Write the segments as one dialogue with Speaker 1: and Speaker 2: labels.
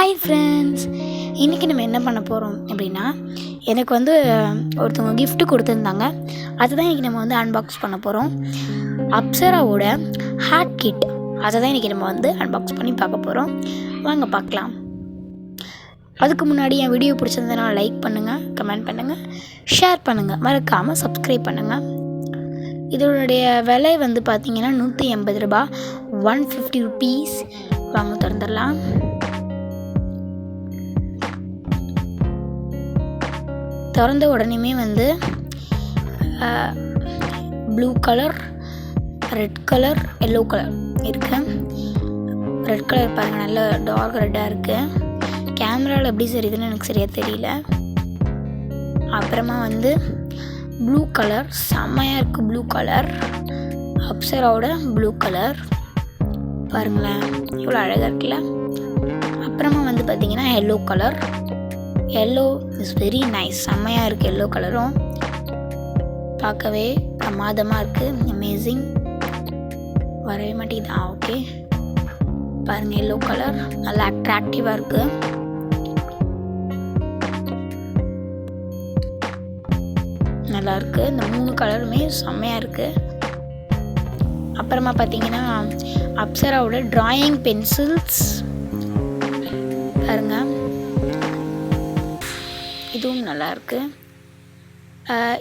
Speaker 1: Hi friends, இன்றைக்கி நம்ம என்ன பண்ண போகிறோம் அப்படின்னா, எனக்கு ஒருத்தவங்க கிஃப்ட் கொடுத்துருந்தாங்க. அதுதான் இன்றைக்கி நம்ம அன்பாக்ஸ் பண்ண போகிறோம். அப்சராவோட ஹேட் கிட், அதை தான் இன்றைக்கி நம்ம அன்பாக்ஸ் பண்ணி பார்க்க போகிறோம். வாங்க பார்க்கலாம். அதுக்கு முன்னாடி என் வீடியோ பிடிச்சிருந்ததுனா லைக் பண்ணுங்கள், கமெண்ட் பண்ணுங்கள், ஷேர் பண்ணுங்கள், மறக்காமல் சப்ஸ்கிரைப் பண்ணுங்கள். இதனுடைய விலை பார்த்திங்கன்னா 180 ரூபா, 150 ருபீஸ். வாங்க திறந்துடலாம். திறந்த உடனேமே blue colour, red colour, yellow colour இருக்குது. ரெட் கலர் பாருங்கள், நல்ல டார்க் ரெட்டாக இருக்குது. கேமராவில் எப்படி சரிதுன்னு எனக்கு சரியாக தெரியல. அப்புறமா ப்ளூ கலர், செம்மையாக இருக்குது. ப்ளூ கலர், அப்சராவோட ப்ளூ கலர் பாருங்களேன், இவ்வளோ அழகாக இருக்குல்ல. அப்புறமா பார்த்திங்கன்னா yellow colour. Yellow is very nice, செம்மையாக இருக்குது. எல்லோ கலரும் பார்க்கவே பிரமாதமாக இருக்குது. அமேசிங். வரவே மாட்டேங்குது. ஓகே பாருங்கள், எல்லோ கலர் நல்லா அட்ராக்டிவாக இருக்குது. நல்லா இருக்குது. இந்த 3 கலருமே செம்மையாக இருக்குது. அப்புறமா பார்த்திங்கன்னா அப்சராவோட ட்ராயிங் பென்சில்ஸ் பாருங்க, இதுவும் நல்லாயிருக்கு.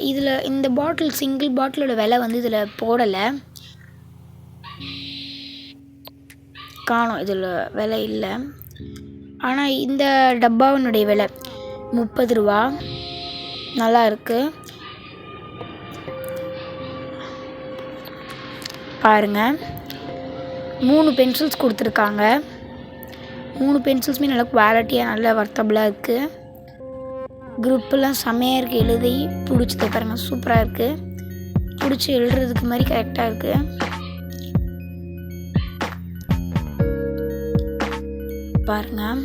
Speaker 1: இதில் இந்த பாட்டில், சிங்கிள் பாட்டிலோட விலை இதில் போடலை, காணோம். இதில் விலை இல்லை. ஆனால் இந்த டப்பாவினுடைய விலை 30 ரூபா. நல்லா இருக்குது பாருங்கள். 3 பென்சில்ஸ் கொடுத்துருக்காங்க. 3 பென்சில்ஸுமே நல்லா குவாலிட்டியாக, நல்லா வர்த்தபுளாக இருக்குது. குரூப்பெல்லாம் செம்மையாக இருக்குது. எழுதி பிடிச்சது பாருங்கள், சூப்பராக இருக்குது. பிடிச்சி எழுதுறதுக்கு மாதிரி கரெக்டாக இருக்குது. பாருங்கள்,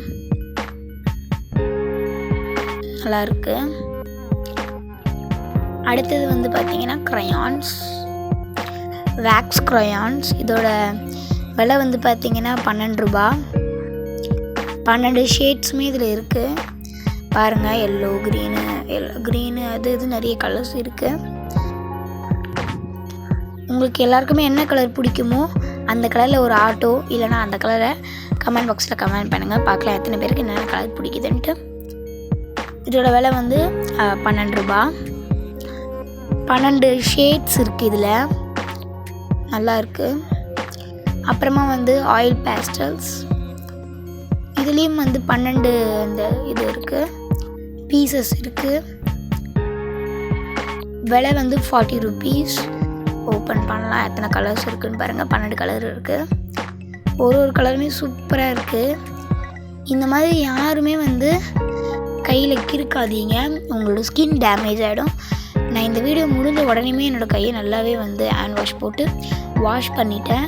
Speaker 1: நல்லா இருக்குது. அடுத்தது பார்த்திங்கன்னா க்ரையான்ஸ், வேக்ஸ் க்ரையான்ஸ். இதோட விலை பார்த்திங்கன்னா 12 ரூபா. 12 ஷேட்ஸுமே இதில் இருக்குது பாருங்கள். எல்லோ, க்ரீனு அது இது நிறைய கலர்ஸ் இருக்குது. உங்களுக்கு எல்லாருக்குமே என்ன கலர் பிடிக்குமோ அந்த கலரில் ஒரு ஆட்டோ இல்லைனா அந்த கலரை கமெண்ட் பாக்ஸில் கமெண்ட் பண்ணுங்கள். பார்க்கலாம் எத்தனை பேருக்கு என்னென்ன கலர் பிடிக்குதுன்ட்டு. இதோட விலை 12 ரூபா. 12 ஷேட்ஸ் இருக்குது இதில், நல்லா இருக்குது. அப்புறமா ஆயில் பேஸ்டல்ஸ், இதுலேயும் 12 அந்த இது இருக்குது, பீசஸ் இருக்குது. விலை 40 ருபீஸ். ஓப்பன் பண்ணலாம், எத்தனை கலர்ஸ் இருக்குதுன்னு பாருங்கள். 12 கலர் இருக்குது. ஒரு கலருமே சூப்பராக இருக்குது. இந்த மாதிரி யாருமே கையில் கிறுக்காதீங்க, உங்களோட ஸ்கின் டேமேஜ் ஆகிடும். நான் இந்த வீடியோ முடிஞ்ச உடனேமே என்னோடய கையை நல்லாவே ஹேண்ட் வாஷ் போட்டு வாஷ் பண்ணிட்டேன்.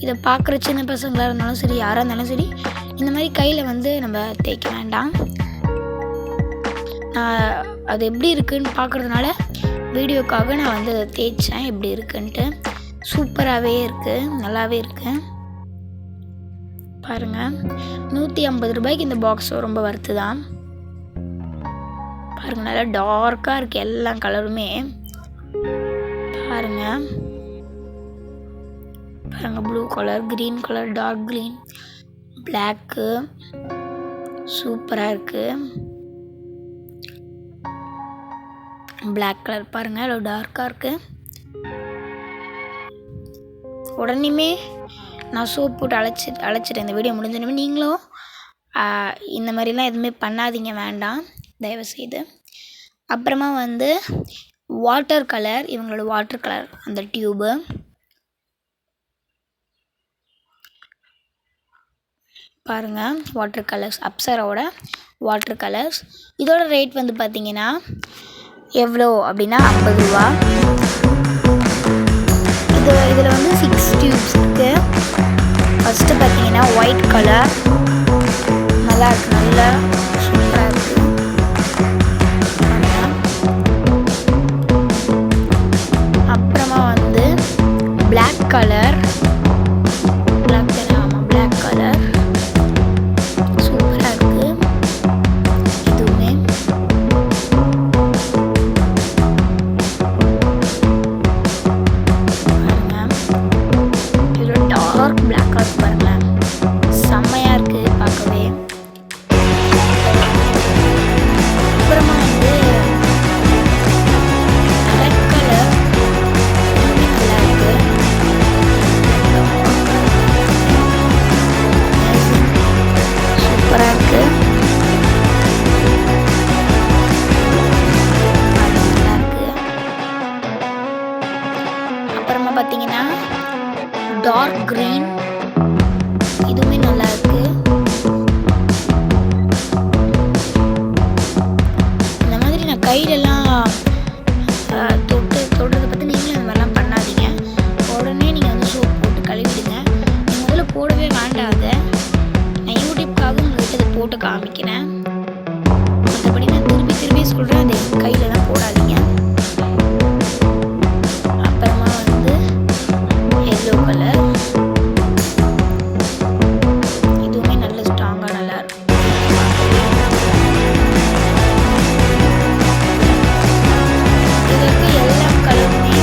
Speaker 1: இதை பார்க்குற சின்ன பசங்களாக இருந்தாலும் சரி, யாராக இருந்தாலும் சரி, இந்த மாதிரி கையில் நம்ம தேய்க்க வேண்டாம். அது எப்படி இருக்குதுன்னு பார்க்குறதுனால வீடியோக்காக நான் தேய்ச்சேன் எப்படி இருக்குன்ட்டு. சூப்பராகவே இருக்குது, நல்லாவே இருக்குது. பாருங்கள், 150 ரூபாய்க்கு இந்த பாக்ஸ் ரொம்ப வர்த்து தான். பாருங்கள், நல்லா டார்க்காக இருக்குது எல்லா கலருமே. பாருங்கள் பாருங்கள், blue colour, green colour, dark green, black, சூப்பராக இருக்குது. பிளாக் கலர் பாருங்கள், எவ்வளோ டார்க்காக இருக்குது. உடனேமே நான் சோப் போட்டு அழைச்சிட்டேன். இந்த வீடியோ முடிஞ்சோடனே நீங்களும் இந்த மாதிரிலாம் எதுவுமே பண்ணாதீங்க, வேண்டாம் தயவுசெய்து. அப்புறமா வாட்டர் கலர், இவங்களோட வாட்டர் கலர் அந்த டியூபு பாருங்கள். வாட்டர் கலர்ஸ், அப்சராவோட வாட்டர் கலர்ஸ். இதோட ரேட் பார்த்திங்கன்னா எவ்வளோ அப்படின்னா 50 ரூபா. இதில் 6 டியூப்ஸ் இருக்குது. ஃபஸ்ட்டு பார்த்திங்கன்னா ஒயிட் கலர், நல்லா இருக்குது, நல்லா சூப்பராக இருக்குது. அப்புறமா black colour, black colour dark பிளாக்காக இருக்கு பாருங்களேன், செம்மையாக இருக்குது பார்க்கவே. அப்புறமா வந்து ரெட் கலர் நல்லா இருக்குது. சூப்பராக இருக்குது. நல்லா இருக்குது. அப்புறமா பார்த்தீங்கன்னா டார்க் க்ரீன், இதுவுமே நல்லா இருக்கு. இந்த மாதிரி நான் கையிலலாம் தொடுறதை பற்றி நீங்களும் இந்த மாதிரிலாம் பண்ணாதீங்க. உடனே நீங்கள் வந்து சோப் போட்டு கழுவிடுங்க. நீங்கள் முதல்ல போடவே வேண்டாத. நான் யூடியூப்காக உங்கள்கிட்ட இதை போட்டு காமிக்கிறேன். மற்றபடி நான் திருப்பி திருப்பி சொல்கிறேன், அதை கையிலலாம் போடாதீங்க. அப்புறமா வந்து எல்லோ கலர், இதுவுமே நல்ல ஸ்ட்ராங்காக நல்லா இருக்கு. இதில் இருக்க எல்லா கலருமே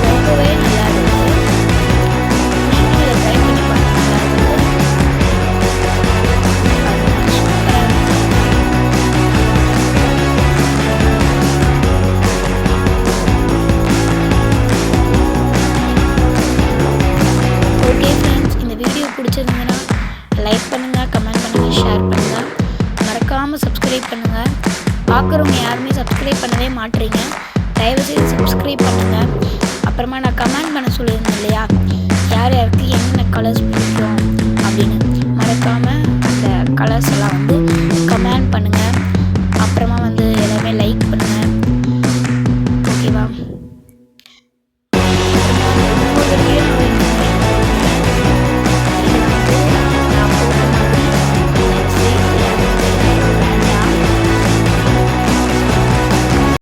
Speaker 1: ரொம்பவே நல்லா இருக்குது. நீங்களும் இதை ட்ரை பண்ணி பாருங்க, நல்லா இருக்குது. சூப்பராக இருக்குது. ஓகே ஃப்ரெண்ட்ஸ், இந்த வீடியோ பிடிச்சிருந்ததுன்னா லைக் பண்ணுங்கள், கமெண்ட் பண்ணுங்கள், ஷேர் பண்ணுங்கள். மறக்காமல் சப்ஸ்கிரைப் பண்ணுங்கள். பார்க்குறவங்க யாருமே சப்ஸ்கிரைப் பண்ணவே மாட்டீங்க. தயவுசெய்து சப்ஸ்கிரைப் பண்ணுங்கள். அப்புறமா நான் கமெண்ட் பண்ண சொல்லியிருந்தேன் இல்லையா, யார் யாருக்கு என்னென்ன கலர்ஸ் பிடிக்கும் அப்படின்னு. மறக்காமல் அந்த கலர்ஸ் எல்லாம் வந்து